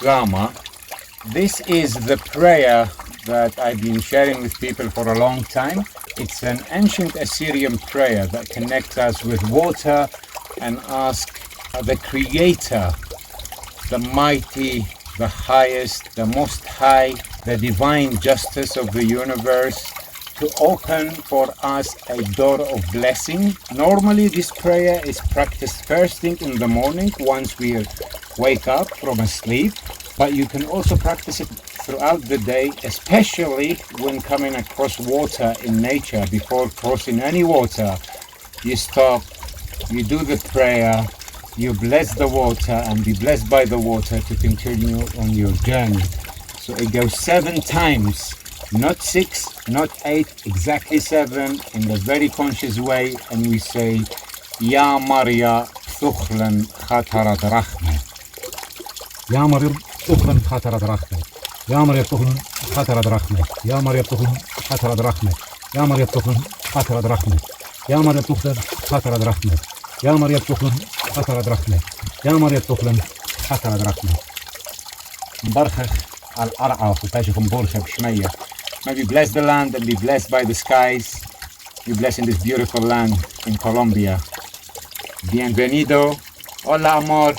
Gama. This is the prayer that I've been sharing with people for a long time. It's an ancient Assyrian prayer that connects us with water and ask the Creator, the mighty, the highest, the most high, the divine justice of the universe, to open for us a door of blessing. Normally this prayer is practiced first thing in the morning once we wake up from a sleep, but you can also practice it throughout the day, especially when coming across water in nature. Before crossing any water, you stop, you do the prayer, you bless the water and be blessed by the water to continue on your journey. So it goes 7 times, not 6, not 8, exactly 7, in a very conscious way, and we say, Ya Maria Thukhlan Khatarat Rahmeh. يا مريم تخلن خاطر رحمة يا مريم تخلن خاطر رحمة يا مريم تخلن خاطر رحمة يا مريم تخلن خاطر رحمة يا مريم تخلن خاطر رحمة يا مريم تخلن خاطر رحمة يا مريم تخلن خاطر رحمة Barchach al-Ar'a, from Borcha B'Shmeya. May we bless the land and be blessed by the skies. We bless in this beautiful land in Colombia. Bienvenido. Hola, amor.